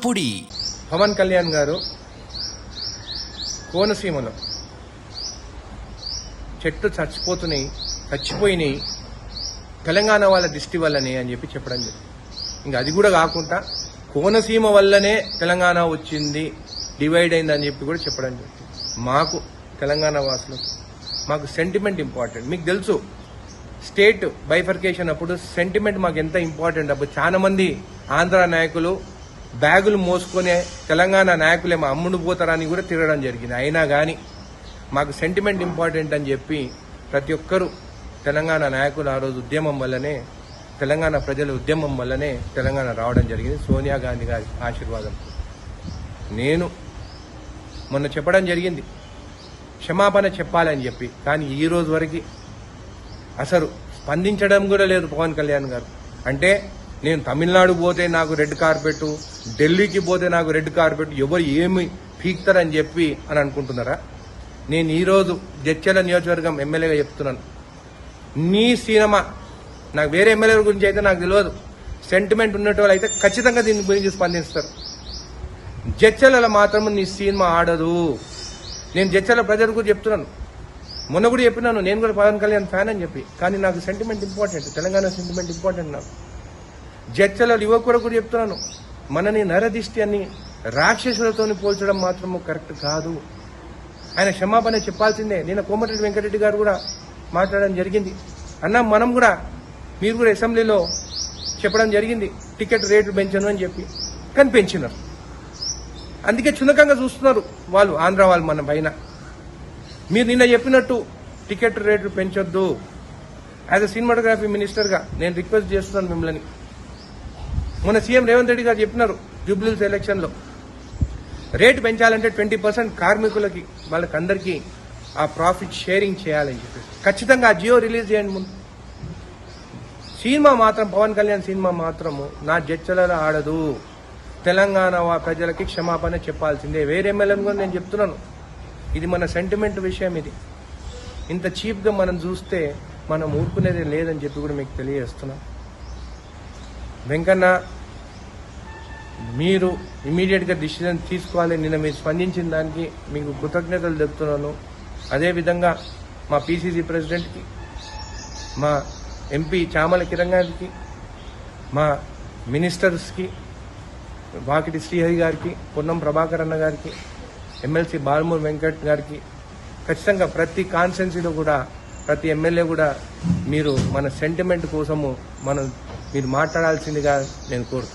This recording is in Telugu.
కారంపొడి. పవన్ కళ్యాణ్ గారు కోనసీమలో చెట్లు చచ్చిపోయినాయి తెలంగాణ వాళ్ళ దిష్టి వల్లనే అని చెప్పడం జరిగింది. ఇంకా అది కూడా కాకుండా కోనసీమ వల్లనే తెలంగాణ వచ్చింది, డివైడ్ అయిందని కూడా చెప్పడం జరిగింది. మాకు తెలంగాణ వాసులకు మాకు సెంటిమెంట్ ఇంపార్టెంట్. మీకు తెలుసు స్టేట్ బైఫర్కేషన్ అప్పుడు సెంటిమెంట్ మాకు ఎంత ఇంపార్టెంట్. అప్పుడు చాలా మంది ఆంధ్ర నాయకులు బ్యాగులు మోసుకునే తెలంగాణ నాయకులేమో అమ్ముడు పోతారని కూడా తిరగడం జరిగింది. అయినా కానీ మాకు సెంటిమెంట్ ఇంపార్టెంట్ అని చెప్పి ప్రతి ఒక్కరూ తెలంగాణ నాయకులు ఆ రోజు ఉద్యమం వల్లనే, తెలంగాణ ప్రజల ఉద్యమం వల్లనే తెలంగాణ రావడం జరిగింది. సోనియా గాంధీ గారి ఆశీర్వాదం. నేను మొన్న చెప్పడం జరిగింది క్షమాపణ చెప్పాలని చెప్పి, కానీ ఈ రోజు వరకు అసలు స్పందించడం కూడా లేదు పవన్ కళ్యాణ్ గారు. అంటే నేను తమిళనాడు పోతే నాకు రెడ్ కార్పెట్, ఢిల్లీకి పోతే నాకు రెడ్ కార్పెట్, ఎవరు ఏమి పీక్తారని చెప్పి అని అనుకుంటున్నారా? నేను ఈరోజు జడ్చర్ల నియోజకవర్గం ఎమ్మెల్యేగా చెప్తున్నాను, నీ సినిమా నాకు వేరే ఎమ్మెల్యేల గురించి అయితే నాకు తెలియదు, సెంటిమెంట్ ఉన్నట్టు అయితే ఖచ్చితంగా దీని గురించి స్పందిస్తారు. జడ్చర్లలో మాత్రం నీ సినిమా ఆడదు. నేను జడ్చర్ల ప్రజలకు కూడా చెప్తున్నాను, మొన్న కూడా చెప్పినాను, నేను కూడా పవన్ కళ్యాణ్ ఫ్యాన్ అని చెప్పి, కానీ నాకు sentiment important, Telangana sentiment important. నాకు జడ్చర్ల యువకుడు కూడా చెప్తున్నాను, మనని నరదిష్టి అని రాక్షసులతో పోల్చడం మాత్రము కరెక్ట్ కాదు. ఆయన క్షమాపణ చెప్పాల్సిందే. నేను కోమటిరెడ్డి వెంకటరెడ్డి గారు కూడా మాట్లాడడం జరిగింది. అన్న మనం కూడా మీరు కూడా అసెంబ్లీలో చెప్పడం జరిగింది టికెట్ రేట్లు పెంచను అని చెప్పి, కానీ పెంచినారు. అందుకే చునకంగా చూస్తున్నారు వాళ్ళు, ఆంధ్ర వాళ్ళు మన పైన. మీరు నిన్న చెప్పినట్టు టికెట్ రేట్లు పెంచొద్దు. యాజ్ అ సినిమాటోగ్రఫీ మినిస్టర్గా నేను రిక్వెస్ట్ చేస్తున్నాను మిమ్మల్ని. మొన్న సీఎం రేవంత్ రెడ్డి గారు చెప్పినారు జూబ్లీహిల్స్ ఎలక్షన్లో రేటు పెంచాలంటే 20% కార్మికులకి వాళ్ళకందరికీ ఆ ప్రాఫిట్ షేరింగ్ చేయాలని చెప్పి ఖచ్చితంగా ఆ జియో రిలీజ్ చేయండి. ముందు సినిమా మాత్రం పవన్ కళ్యాణ్ సినిమా మాత్రము నా జడ్చలలో ఆడదు. తెలంగాణ ప్రజలకి క్షమాపణ చెప్పాల్సిందే. వేరే ఎమ్మెల్యేని కూడా నేను చెప్తున్నాను, ఇది మన సెంటిమెంట్ విషయం. ఇది ఇంత చీప్గా మనం చూస్తే మనం ఊరుకునేది లేదని చెప్పి కూడా మీకు తెలియజేస్తున్నాం. వెంకన్న, మీరు ఇమీడియట్గా డిసిజన్ తీసుకోవాలి. నిన్న మీరు స్పందించిన దానికి మీకు కృతజ్ఞతలు చెప్తున్నాను. అదేవిధంగా మా పీసీసీ ప్రెసిడెంట్కి, మా ఎంపీ చామల కిరణ్ గారికి, మా మినిస్టర్స్కి, వాకిటి శ్రీహరి గారికి, పొన్నం ప్రభాకర్ అన్న గారికి, ఎమ్మెల్సీ బాలమూరి వెంకట్ గారికి, ఖచ్చితంగా ప్రతి కాన్స్టిట్యున్సీలో కూడా ప్రతి ఎమ్మెల్యే కూడా మీరు మన సెంటిమెంట్ కోసము మీరు మాట్లాడాల్సిందిగా నేను కోరుతున్నాను.